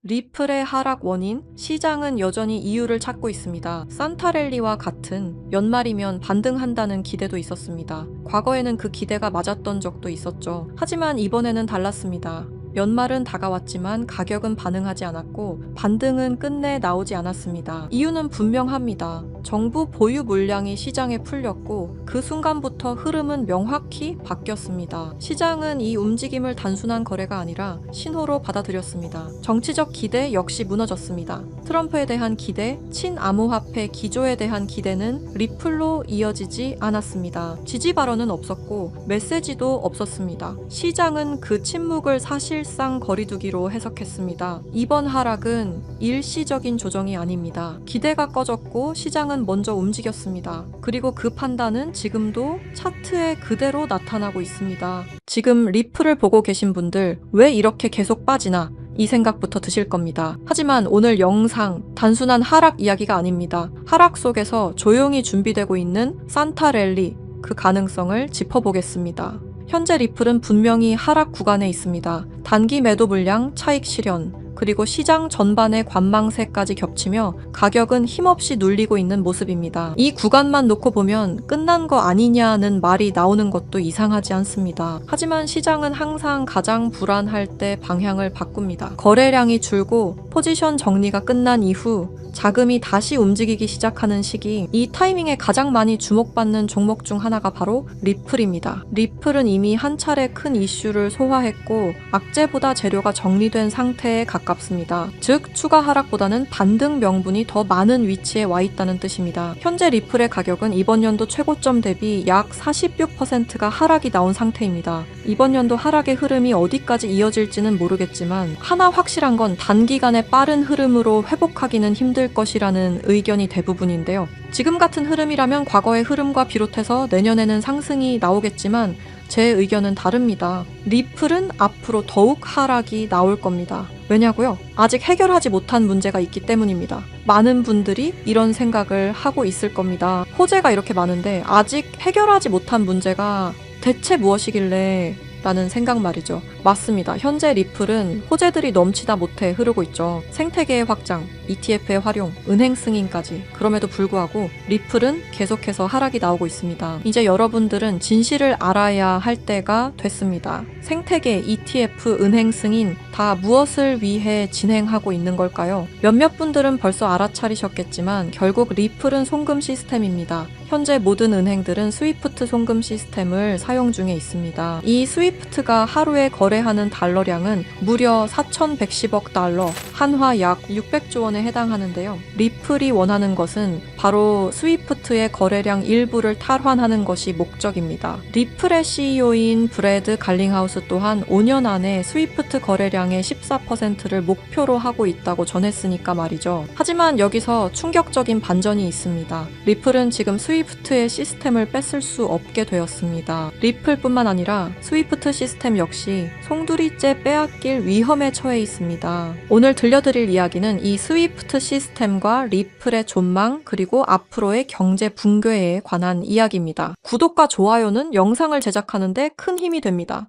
리플의 하락 원인, 시장은 여전히 이유를 찾고 있습니다. 산타랠리와 같은 연말이면 반등한다는 기대도 있었습니다. 과거에는 그 기대가 맞았던 적도 있었죠. 하지만 이번에는 달랐습니다. 연말은 다가왔지만 가격은 반응하지 않았고 반등은 끝내 나오지 않았습니다. 이유는 분명합니다. 정부 보유 물량이 시장에 풀렸고 그 순간부터 흐름은 명확히 바뀌었습니다. 시장은 이 움직임을 단순한 거래가 아니라 신호로 받아들였습니다. 정치적 기대 역시 무너졌습니다. 트럼프에 대한 기대, 친암호화폐 기조에 대한 기대는 리플로 이어지지 않았습니다. 지지 발언은 없었고 메시지도 없었습니다. 시장은 그 침묵을 사실상 거리두기로 해석했습니다. 이번 하락은 일시적인 조정이 아닙니다. 기대가 꺼졌고 시장은 먼저 움직였습니다. 그리고 그 판단은 지금도 차트에 그대로 나타나고 있습니다. 지금 리플을 보고 계신 분들 왜 이렇게 계속 빠지나? 이 생각부터 드실 겁니다. 하지만 오늘 영상 단순한 하락 이야기가 아닙니다. 하락 속에서 조용히 준비되고 있는 산타랠리, 그 가능성을 짚어보겠습니다. 현재 리플은 분명히 하락 구간에 있습니다. 단기 매도 물량, 차익 실현, 그리고 시장 전반의 관망세까지 겹치며 가격은 힘없이 눌리고 있는 모습입니다. 이 구간만 놓고 보면 끝난 거 아니냐는 말이 나오는 것도 이상하지 않습니다. 하지만 시장은 항상 가장 불안할 때 방향을 바꿉니다. 거래량이 줄고 포지션 정리가 끝난 이후 자금이 다시 움직이기 시작하는 시기, 이 타이밍에 가장 많이 주목받는 종목 중 하나가 바로 리플입니다. 리플은 이미 한 차례 큰 이슈를 소화했고 악재보다 재료가 정리된 상태에 가깝습니다. 즉 추가 하락보다는 반등 명분이 더 많은 위치에 와 있다는 뜻입니다. 현재 리플의 가격은 이번 연도 최고점 대비 약 46%가 하락이 나온 상태입니다. 이번 연도 하락의 흐름이 어디까지 이어질지는 모르겠지만 하나 확실한 건 단기간에 빠른 흐름으로 회복하기는 힘들 것이라는 의견이 대부분인데요. 지금 같은 흐름이라면 과거의 흐름과 비롯해서 내년에는 상승이 나오겠지만 제 의견은 다릅니다. 리플은 앞으로 더욱 하락이 나올 겁니다. 왜냐고요? 아직 해결하지 못한 문제가 있기 때문입니다. 많은 분들이 이런 생각을 하고 있을 겁니다. 호재가 이렇게 많은데 아직 해결하지 못한 문제가 대체 무엇이길래 라는 생각 말이죠. 맞습니다. 현재 리플은 호재들이 넘치다 못해 흐르고 있죠. 생태계의 확장, ETF의 활용, 은행 승인까지. 그럼에도 불구하고 리플은 계속해서 하락이 나오고 있습니다. 이제 여러분들은 진실을 알아야 할 때가 됐습니다. 생태계, ETF, 은행 승인 다 무엇을 위해 진행하고 있는 걸까요? 몇몇 분들은 벌써 알아차리셨겠지만 결국 리플은 송금 시스템입니다. 현재 모든 은행들은 스위프트 송금 시스템을 사용 중에 있습니다. 이 스위프트가 하루에 거래하는 달러량은 무려 4,110억 달러, 한화 약 600조 원에 해당하는데요. 리플이 원하는 것은 바로 스위프트의 거래량 일부를 탈환하는 것이 목적입니다. 리플의 CEO인 브래드 갈링하우스 또한 5년 안에 스위프트 거래량의 14%를 목표로 하고 있다고 전했으니까 말이죠. 하지만 여기서 충격적인 반전이 있습니다. 리플은 지금 스위프트의 시스템을 뺏을 수 없게 되었습니다. 리플뿐만 아니라 스위프트 시스템 역시 송두리째 빼앗길 위험에 처해 있습니다. 오늘 들려드릴 이야기는 이 스위프트 시스템과 리플의 존망 그리고 앞으로의 경제 붕괴에 관한 이야기입니다. 구독과 좋아요는 영상을 제작하는데 큰 힘이 됩니다.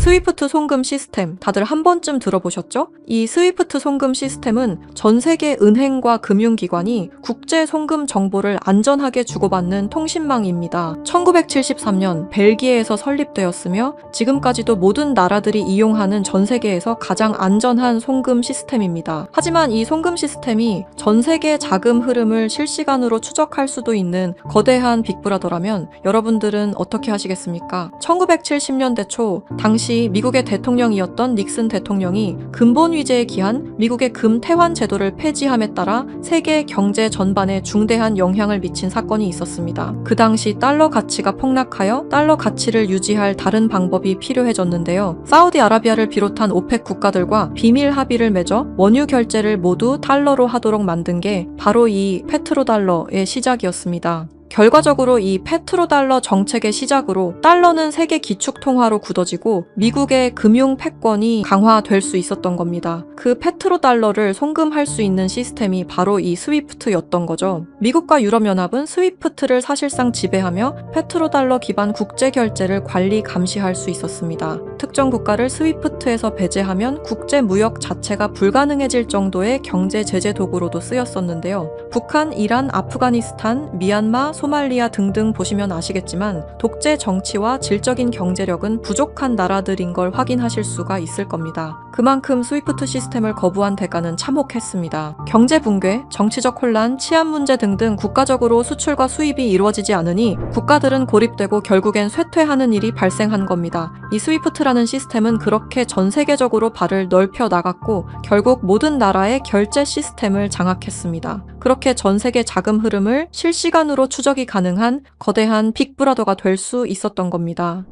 스위프트 송금 시스템 다들 한 번쯤 들어보셨죠? 이 스위프트 송금 시스템은 전 세계 은행과 금융기관이 국제 송금 정보를 안전하게 주고받는 통신망입니다. 1973년 벨기에에서 설립되었으며 지금까지도 모든 나라들이 이용하는 전 세계에서 가장 안전한 송금 시스템입니다. 하지만 이 송금 시스템이 전 세계 자금 흐름을 실시간으로 추적할 수도 있는 거대한 빅브라더라면 여러분들은 어떻게 하시겠습니까? 1970년대 초 당시 당시 미국의 대통령이었던 닉슨 대통령이 근본 위제에 기한 미국의 금태환 제도를 폐지함에 따라 세계 경제 전반에 중대한 영향을 미친 사건이 있었습니다. 그 당시 달러 가치가 폭락하여 달러 가치를 유지할 다른 방법이 필요해졌는데요. 사우디아라비아를 비롯한 오펙 국가들과 비밀 합의를 맺어 원유 결제를 모두 달러로 하도록 만든 게 바로 이 페트로달러의 시작이었습니다. 결과적으로 이 페트로달러 정책의 시작으로 달러는 세계 기축통화로 굳어지고 미국의 금융 패권이 강화될 수 있었던 겁니다. 그 페트로달러를 송금할 수 있는 시스템이 바로 이 스위프트였던 거죠. 미국과 유럽연합은 스위프트를 사실상 지배하며 페트로달러 기반 국제결제를 관리 감시할 수 있었습니다. 특정 국가를 스위프트에서 배제하면 국제무역 자체가 불가능해질 정도의 경제 제재 도구로도 쓰였었는데요. 북한, 이란, 아프가니스탄, 미얀마, 소말리아 등등 보시면 아시겠지만 독재 정치와 질적인 경제력은 부족한 나라들인 걸 확인하실 수가 있을 겁니다. 그만큼 스위프트 시스템을 거부한 대가는 참혹했습니다. 경제 붕괴, 정치적 혼란, 치안 문제 등등 국가적으로 수출과 수입이 이루어지지 않으니 국가들은 고립되고 결국엔 쇠퇴하는 일이 발생한 겁니다. 이 스위프트라는 시스템은 그렇게 전 세계적으로 발을 넓혀 나갔고 결국 모든 나라의 결제 시스템을 장악했습니다. 그렇게 전 세계 자금 흐름을 실시간으로 추적이 가능한 거대한 빅브라더가 될 수 있었던 겁니다.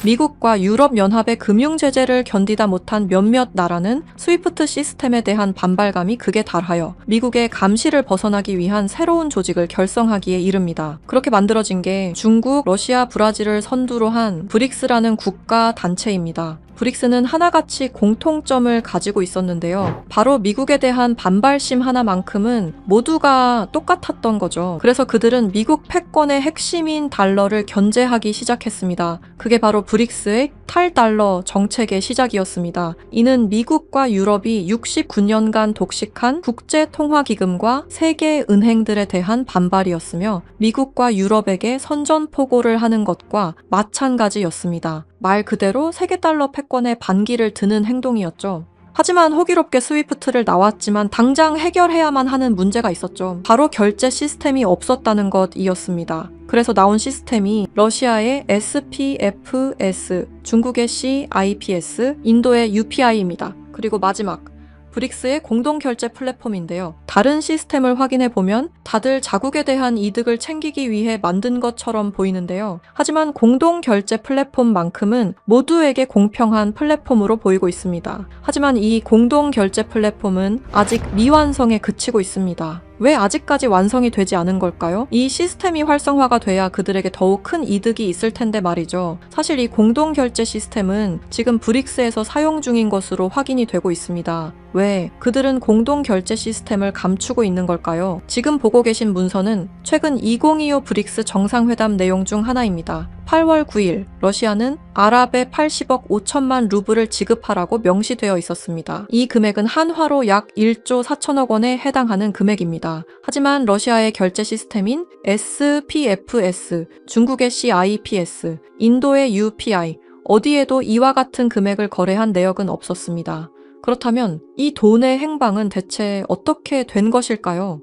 미국과 유럽연합의 금융제재를 견디다 못한 몇몇 나라는 스위프트 시스템에 대한 반발감이 극에 달하여 미국의 감시를 벗어나기 위한 새로운 조직을 결성하기에 이릅니다. 그렇게 만들어진 게 중국, 러시아, 브라질을 선두로 한 브릭스라는 국가 단체입니다. 브릭스는 하나같이 공통점을 가지고 있었는데요. 바로 미국에 대한 반발심 하나만큼은 모두가 똑같았던 거죠. 그래서 그들은 미국 패권의 핵심인 달러를 견제하기 시작했습니다. 그게 바로 브릭스의 탈달러 정책의 시작이었습니다. 이는 미국과 유럽이 69년간 독식한 국제통화기금과 세계은행들에 대한 반발이었으며 미국과 유럽에게 선전포고를 하는 것과 마찬가지였습니다. 말 그대로 세계달러 패권에 반기를 드는 행동이었죠. 하지만 호기롭게 스위프트를 나왔지만 당장 해결해야만 하는 문제가 있었죠. 바로 결제 시스템이 없었다는 것이었습니다. 그래서 나온 시스템이 러시아의 SPFS, 중국의 CIPS, 인도의 UPI입니다. 그리고 마지막 브릭스의 공동결제 플랫폼인데요. 다른 시스템을 확인해 보면 다들 자국에 대한 이득을 챙기기 위해 만든 것처럼 보이는데요. 하지만 공동결제 플랫폼만큼은 모두에게 공평한 플랫폼으로 보이고 있습니다. 하지만 이 공동결제 플랫폼은 아직 미완성에 그치고 있습니다. 왜 아직까지 완성이 되지 않은 걸까요? 이 시스템이 활성화가 돼야 그들에게 더욱 큰 이득이 있을 텐데 말이죠. 사실 이 공동결제 시스템은 지금 브릭스에서 사용 중인 것으로 확인이 되고 있습니다. 왜? 그들은 공동결제 시스템을 감추고 있는 걸까요? 지금 보고 계신 문서는 최근 2025 브릭스 정상회담 내용 중 하나입니다. 8월 9일 러시아는 아랍에 80억 5천만 루블을 지급하라고 명시되어 있었습니다. 이 금액은 한화로 약 1조 4천억 원에 해당하는 금액입니다. 하지만 러시아의 결제 시스템인 SPFS, 중국의 CIPS, 인도의 UPI, 어디에도 이와 같은 금액을 거래한 내역은 없었습니다. 그렇다면 이 돈의 행방은 대체 어떻게 된 것일까요?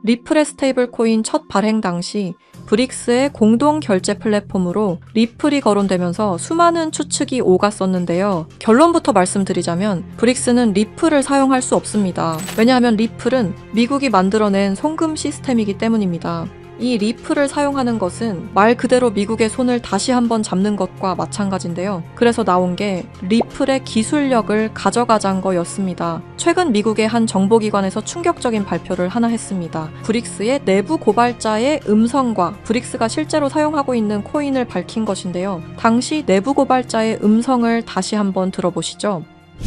리플의 스테이블 코인 첫 발행 당시 브릭스의 공동 결제 플랫폼으로 리플이 거론되면서 수많은 추측이 오갔었는데요. 결론부터 말씀드리자면 브릭스는 리플을 사용할 수 없습니다. 왜냐하면 리플은 미국이 만들어낸 송금 시스템이기 때문입니다. 이 리플을 사용하는 것은 말 그대로 미국의 손을 다시 한번 잡는 것과 마찬가지인데요. 그래서 나온 게 리플의 기술력을 가져가자는 거였습니다. 최근 미국의 한 정보기관에서 충격적인 발표를 하나 했습니다. 브릭스의 내부 고발자의 음성과 브릭스가 실제로 사용하고 있는 코인을 밝힌 것인데요. 당시 내부 고발자의 음성을 다시 한번 들어보시죠.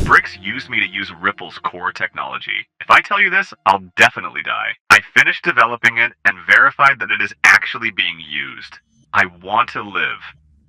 Bricks used me to use Ripple's core technology. If I tell you this, I'll definitely die. I finished developing it and verified that it is actually being used. I want to live.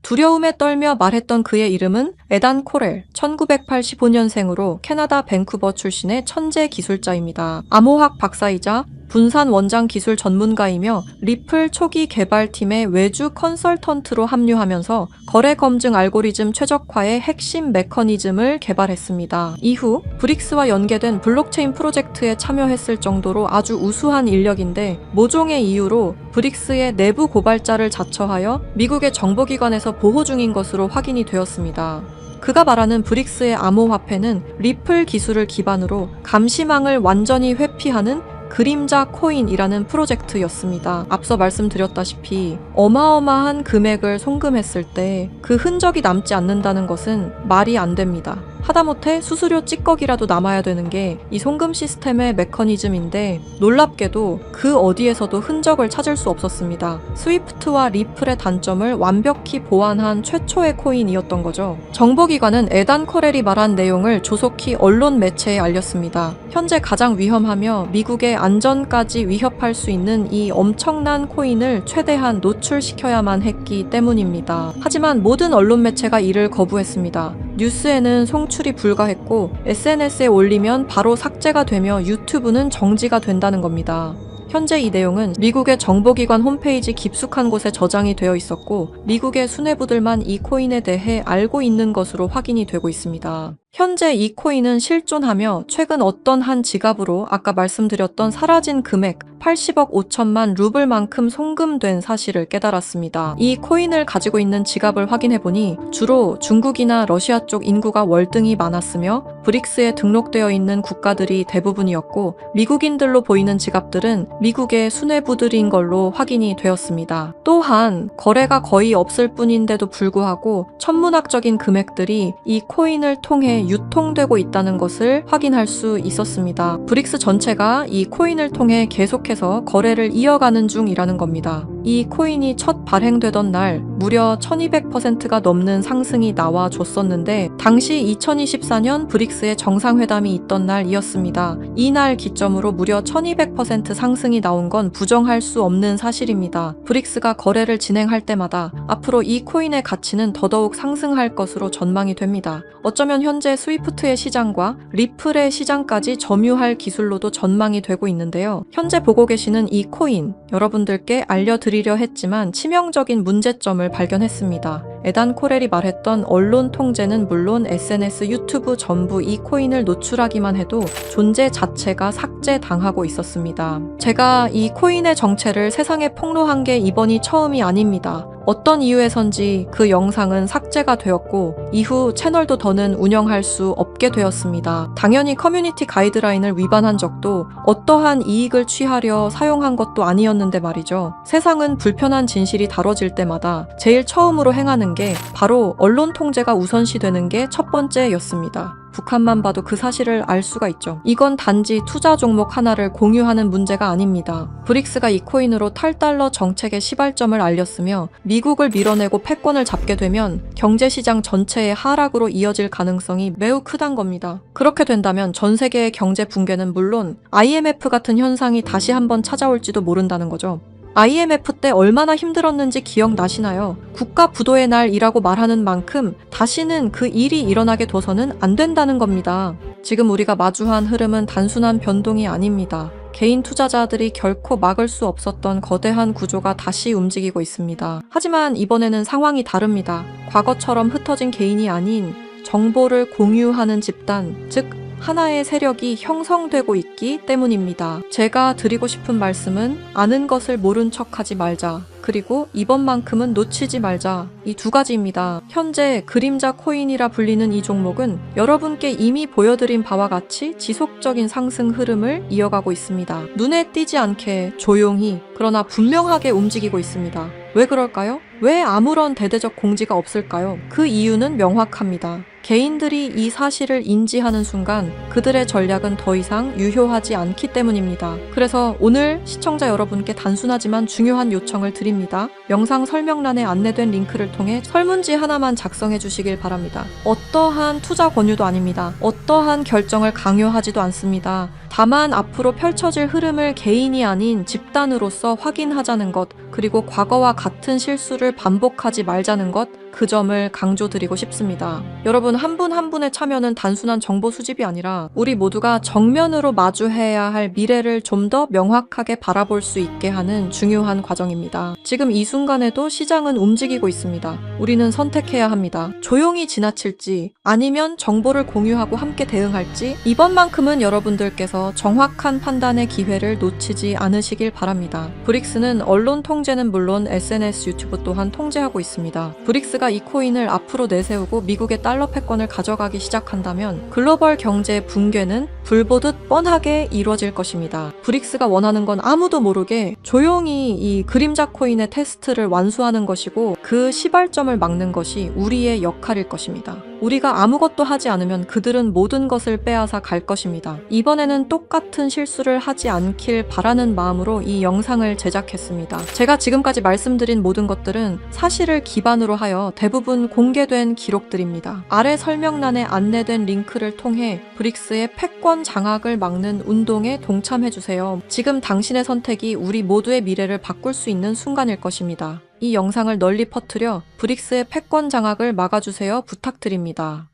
두려움에 떨며 말했던 그의 이름은 에단 코렐, 1985년생으로 캐나다 밴쿠버 출신의 천재 기술자입니다. 암호학 박사이자 분산 원장 기술 전문가이며 리플 초기 개발팀의 외주 컨설턴트로 합류하면서 거래 검증 알고리즘 최적화의 핵심 메커니즘을 개발했습니다. 이후 브릭스와 연계된 블록체인 프로젝트에 참여했을 정도로 아주 우수한 인력인데 모종의 이유로 브릭스의 내부 고발자를 자처하여 미국의 정보기관에서 보호 중인 것으로 확인이 되었습니다. 그가 말하는 브릭스의 암호화폐는 리플 기술을 기반으로 감시망을 완전히 회피하는 그림자 코인이라는 프로젝트였습니다. 앞서 말씀드렸다시피 어마어마한 금액을 송금했을 때 그 흔적이 남지 않는다는 것은 말이 안 됩니다. 하다못해 수수료 찌꺼기라도 남아야 되는 게 이 송금 시스템의 메커니즘인데 놀랍게도 그 어디에서도 흔적을 찾을 수 없었습니다. 스위프트와 리플의 단점을 완벽히 보완한 최초의 코인이었던 거죠. 정보기관은 에단 커렐이 말한 내용을 조속히 언론 매체에 알렸습니다. 현재 가장 위험하며 미국의 안전까지 위협할 수 있는 이 엄청난 코인을 최대한 노출시켜야만 했기 때문입니다. 하지만 모든 언론 매체가 이를 거부했습니다. 뉴스에는 송출이 불가했고 SNS에 올리면 바로 삭제가 되며 유튜브는 정지가 된다는 겁니다. 현재 이 내용은 미국의 정보기관 홈페이지 깊숙한 곳에 저장이 되어 있었고 미국의 수뇌부들만 이 코인에 대해 알고 있는 것으로 확인이 되고 있습니다. 현재 이 코인은 실존하며 최근 어떤 한 지갑으로 아까 말씀드렸던 사라진 금액 80억 5천만 루블만큼 송금된 사실을 깨달았습니다. 이 코인을 가지고 있는 지갑을 확인해보니 주로 중국이나 러시아 쪽 인구가 월등히 많았으며 브릭스에 등록되어 있는 국가들이 대부분이었고 미국인들로 보이는 지갑들은 미국의 수뇌부들인 걸로 확인이 되었습니다. 또한 거래가 거의 없을 뿐인데도 불구하고 천문학적인 금액들이 이 코인을 통해 유통되고 있다는 것을 확인할 수 있었습니다. 브릭스 전체가 이 코인을 통해 계속해서 거래를 이어가는 중이라는 겁니다. 이 코인이 첫 발행되던 날 무려 1200%가 넘는 상승이 나와줬었는데 당시 2024년 브릭스의 정상회담이 있던 날이었습니다. 이날 기점으로 무려 1200% 상승이 나온 건 부정할 수 없는 사실입니다. 브릭스가 거래를 진행할 때마다 앞으로 이 코인의 가치는 더더욱 상승할 것으로 전망이 됩니다. 어쩌면 현재 스위프트의 시장과 리플의 시장까지 점유할 기술로도 전망이 되고 있는데요. 현재 보고 계시는 이 코인, 여러분들께 알려드리려 했지만 치명적인 문제점을 발견했습니다. 에단 코렐이 말했던 언론 통제는 물론 SNS, 유튜브 전부 이 코인을 노출하기만 해도 존재 자체가 삭제당하고 있었습니다. 제가 이 코인의 정체를 세상에 폭로한 게 이번이 처음이 아닙니다. 어떤 이유에선지 그 영상은 삭제가 되었고 이후 채널도 더는 운영할 수 없게 되었습니다. 당연히 커뮤니티 가이드라인을 위반한 적도 어떠한 이익을 취하려 사용한 것도 아니었는데 말이죠. 세상은 불편한 진실이 다뤄질 때마다 제일 처음으로 행하는 게 바로 언론 통제가 우선시되는 게 첫 번째였습니다. 북한만 봐도 그 사실을 알 수가 있죠. 이건 단지 투자 종목 하나를 공유하는 문제가 아닙니다. 브릭스가 이 코인으로 탈달러 정책의 시발점을 알렸으며 미국을 밀어내고 패권을 잡게 되면 경제시장 전체의 하락으로 이어질 가능성이 매우 크단 겁니다. 그렇게 된다면 전 세계의 경제 붕괴는 물론 IMF 같은 현상이 다시 한번 찾아올지도 모른다는 거죠. IMF 때 얼마나 힘들었는지 기억나시나요? 국가 부도의 날이라고 말하는 만큼 다시는 그 일이 일어나게 둬서는 안 된다는 겁니다. 지금 우리가 마주한 흐름은 단순한 변동이 아닙니다. 개인 투자자들이 결코 막을 수 없었던 거대한 구조가 다시 움직이고 있습니다. 하지만 이번에는 상황이 다릅니다. 과거처럼 흩어진 개인이 아닌 정보를 공유하는 집단, 즉 하나의 세력이 형성되고 있기 때문입니다. 제가 드리고 싶은 말씀은 아는 것을 모른 척하지 말자. 그리고 이번만큼은 놓치지 말자. 이 두 가지입니다. 현재 그림자 코인이라 불리는 이 종목은 여러분께 이미 보여드린 바와 같이 지속적인 상승 흐름을 이어가고 있습니다. 눈에 띄지 않게 조용히 그러나 분명하게 움직이고 있습니다. 왜 그럴까요? 왜 아무런 대대적 공지가 없을까요? 그 이유는 명확합니다. 개인들이 이 사실을 인지하는 순간 그들의 전략은 더 이상 유효하지 않기 때문입니다. 그래서 오늘 시청자 여러분께 단순하지만 중요한 요청을 드립니다. 영상 설명란에 안내된 링크를 통해 설문지 하나만 작성해 주시길 바랍니다. 어떠한 투자 권유도 아닙니다. 어떠한 결정을 강요하지도 않습니다. 다만 앞으로 펼쳐질 흐름을 개인이 아닌 집단으로서 확인하자는 것, 그리고 과거와 같은 실수를 반복하지 말자는 것, 그 점을 강조드리고 싶습니다. 여러분, 한 분 한 분의 참여는 단순한 정보 수집이 아니라 우리 모두가 정면으로 마주해야 할 미래를 좀 더 명확하게 바라볼 수 있게 하는 중요한 과정입니다. 지금 이 순간에도 시장은 움직이고 있습니다. 우리는 선택해야 합니다. 조용히 지나칠지 아니면 정보를 공유하고 함께 대응할지, 이번만큼은 여러분들께서 정확한 판단의 기회를 놓치지 않으시길 바랍니다. 브릭스는 언론 통제는 물론 SNS, 유튜브 또한 통제하고 있습니다. 브릭스가 이 코인을 앞으로 내세우고 미국의 달러 패권을 가져가기 시작한다면 글로벌 경제 붕괴는 불보듯 뻔하게 이루어질 것입니다. 브릭스가 원하는 건 아무도 모르게 조용히 이 그림자 코인의 테스트를 완수하는 것이고, 그 시발점을 막는 것이 우리의 역할일 것입니다. 우리가 아무것도 하지 않으면 그들은 모든 것을 빼앗아 갈 것입니다. 이번에는 똑같은 실수를 하지 않길 바라는 마음으로 이 영상을 제작했습니다. 제가 지금까지 말씀드린 모든 것들은 사실을 기반으로 하여 대부분 공개된 기록들입니다. 아래 설명란에 안내된 링크를 통해 브릭스의 패권 장악을 막는 운동에 동참해주세요. 지금 당신의 선택이 우리 모두의 미래를 바꿀 수 있는 순간일 것입니다. 이 영상을 널리 퍼뜨려 브릭스의 패권 장악을 막아주세요 부탁드립니다.